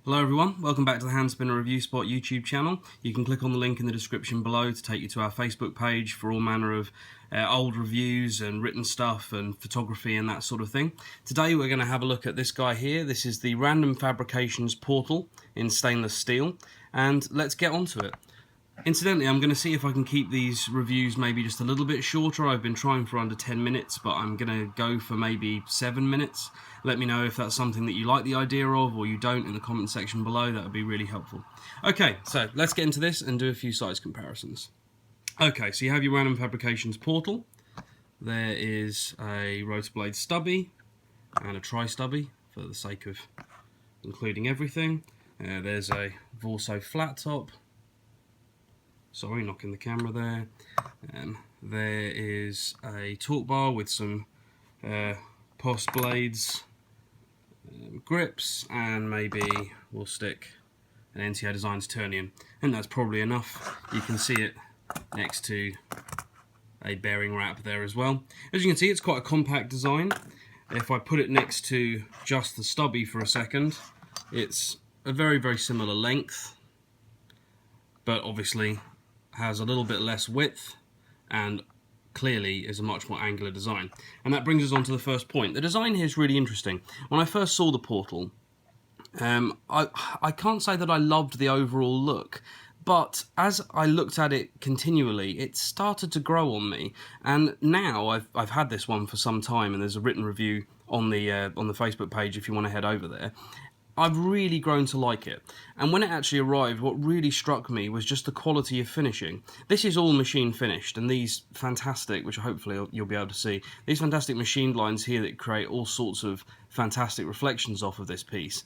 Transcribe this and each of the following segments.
Hello everyone, welcome back to the Hand Spinner Review Spot YouTube channel. You can click on the link in the description below to take you to our Facebook page for all manner of old reviews and written stuff and photography and that sort of thing. Today we're going to have a look at this guy here. This is the Random Fabrications Portal in stainless steel, and let's get onto it. Incidentally, I'm going to see if I can keep these reviews maybe just a little bit shorter. I've been trying for under 10 minutes, but I'm going to go for maybe 7 minutes. Let me know if that's something that you like the idea of or you don't in the comment section below. That would be really helpful. Okay, so let's get into this and do a few size comparisons. Okay, so you have your Random Fabrications Portal. There is a rotor blade stubby and a tri-stubby for the sake of including everything. There's a Vorso flat top. Sorry, knocking the camera there. There is a torque bar with some POS blades, grips, and maybe we'll stick an NTO Designs Turnium. And that's probably enough. You can see it next to a bearing wrap there as well. As you can see, it's quite a compact design. If I put it next to just the stubby for a second, it's a very, very similar length, but obviously has a little bit less width and clearly is a much more angular design. And that brings us on to the first point. The design here is really interesting. When I first saw the Portal, I can't say that I loved the overall look, but as I looked at it continually, it started to grow on me. And now I've had this one for some time, and there's a written review on the Facebook page if you want to head over there. I've really grown to like it, and when it actually arrived, what really struck me was just the quality of finishing. This is all machine finished, and these fantastic, which hopefully you'll be able to see, these fantastic machined lines here that create all sorts of fantastic reflections off of this piece.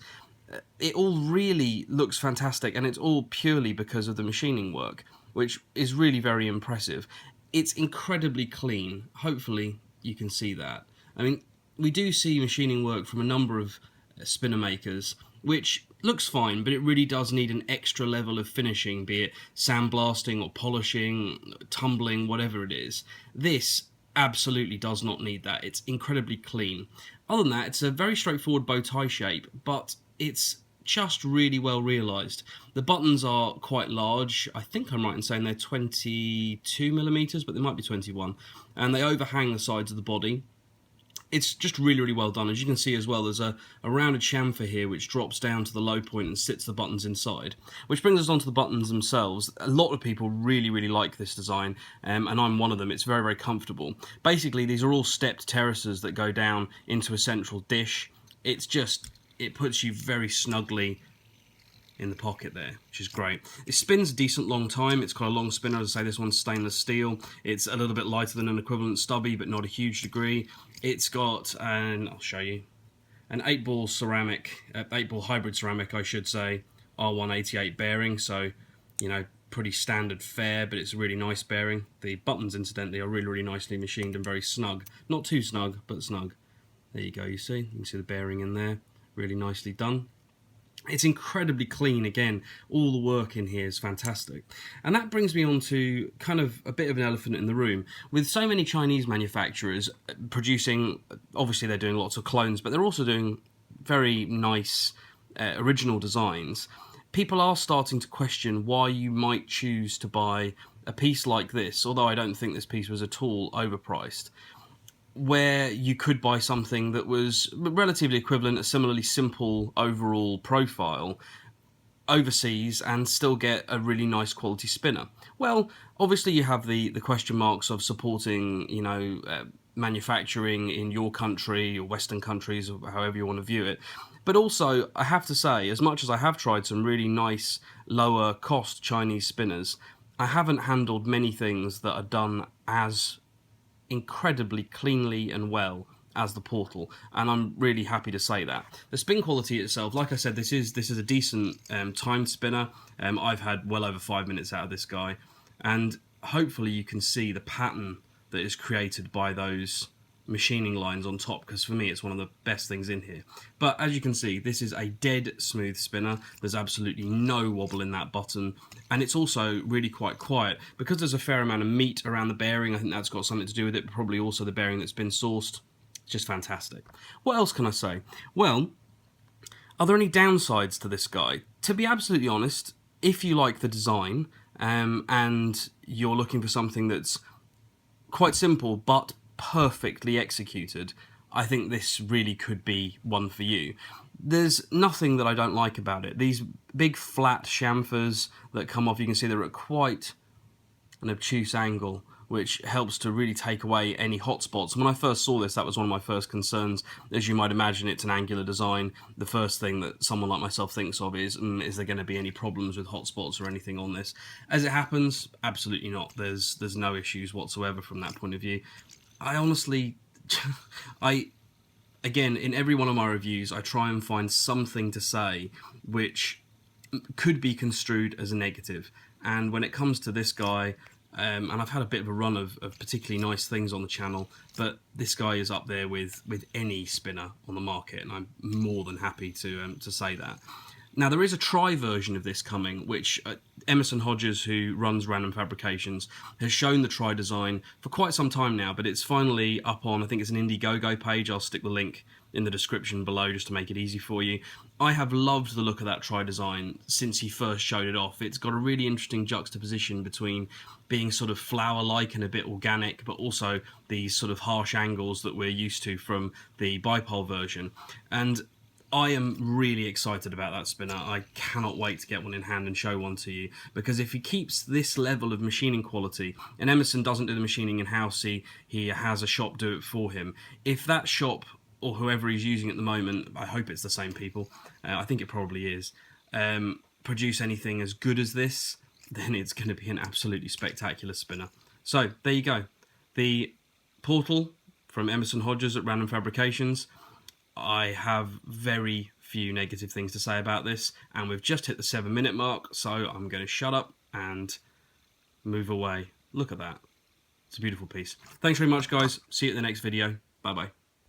It all really looks fantastic, and it's all purely because of the machining work, which is really very impressive. It's incredibly clean. Hopefully you can see that. I mean, we do see machining work from a number of spinner makers, which looks fine, but it really does need an extra level of finishing, be it sandblasting or polishing, tumbling, whatever it is. This absolutely does not need that. It's incredibly clean. Other than that, it's a very straightforward bow tie shape, but it's just really well realised. The buttons are quite large. I think I'm right in saying they're 22mm, but they might be 21, and they overhang the sides of the body. It's just really, really well done. As you can see as well, there's a rounded chamfer here which drops down to the low point and sits the buttons inside. Which brings us on to the buttons themselves. A lot of people really, really like this design, and I'm one of them. It's very, very comfortable. Basically, these are all stepped terraces that go down into a central dish. It puts you very snugly in the pocket there, which is great. It spins a decent long time. It's quite a long spinner. As I say, this one's stainless steel. It's a little bit lighter than an equivalent stubby, but not a huge degree. It's got, and I'll show you, an 8-ball ceramic, 8-ball hybrid ceramic, I should say, R188 bearing. So, you know, pretty standard fare, but it's a really nice bearing. The buttons, incidentally, are really, really nicely machined and very snug. Not too snug, but snug. There you go, you can see the bearing in there. Really nicely done. It's incredibly clean. Again, all the work in here is fantastic. And that brings me on to kind of a bit of an elephant in the room. With so many Chinese manufacturers producing, obviously they're doing lots of clones, but they're also doing very nice original designs. People are starting to question why you might choose to buy a piece like this, although I don't think this piece was at all overpriced, where you could buy something that was relatively equivalent, a similarly simple overall profile, overseas and still get a really nice quality spinner. Well, obviously you have the question marks of supporting, you know, manufacturing in your country or Western countries, or however you want to view it. But also, I have to say, as much as I have tried some really nice, lower cost Chinese spinners, I haven't handled many things that are done as incredibly cleanly and well as the Portal, and I'm really happy to say that. The spin quality itself, like I said, this is a decent timed spinner. I've had well over 5 minutes out of this guy, and hopefully you can see the pattern that is created by those machining lines on top, because for me it's one of the best things in here. But as you can see, this is a dead smooth spinner. There's absolutely no wobble in that button, and it's also really quite quiet because there's a fair amount of meat around the bearing. I think that's got something to do with it, but probably also the bearing that's been sourced. It's just fantastic. What else can I say? Well, Are there any downsides to this guy? To be absolutely honest, if you like the design and you're looking for something that's quite simple but perfectly executed, I think this really could be one for you. There's nothing that I don't like about it. These big flat chamfers that come off, you can see they're at quite an obtuse angle, which helps to really take away any hot spots. When I first saw this, that was one of my first concerns. As you might imagine, it's an angular design. The first thing that someone like myself thinks of is there going to be any problems with hot spots or anything on this? As it happens, absolutely not. There's no issues whatsoever from that point of view. I honestly, again, in every one of my reviews, I try and find something to say which could be construed as a negative. And when it comes to this guy, and I've had a bit of a run of particularly nice things on the channel, but this guy is up there with any spinner on the market, and I'm more than happy to say that. Now, there is a try version of this coming, which Emerson Hodges, who runs Random Fabrications, has shown the try design for quite some time now, but it's finally up on, I think it's an Indiegogo page. I'll stick the link in the description below just to make it easy for you. I have loved the look of that try design since he first showed it off. It's got a really interesting juxtaposition between being sort of flower-like and a bit organic, but also these sort of harsh angles that we're used to from the bipole version. And I am really excited about that spinner. I cannot wait to get one in hand and show one to you, because if he keeps this level of machining quality, and Emerson doesn't do the machining in-house, he has a shop do it for him. If that shop, or whoever he's using at the moment, I hope it's the same people, I think it probably is, produce anything as good as this, then it's going to be an absolutely spectacular spinner. So, there you go. The Portal from Emerson Hodges at Random Fabrications. I have very few negative things to say about this, and we've just hit the 7-minute mark, so I'm going to shut up and move away. Look at that. It's a beautiful piece. Thanks very much, guys. See you at the next video. Bye-bye.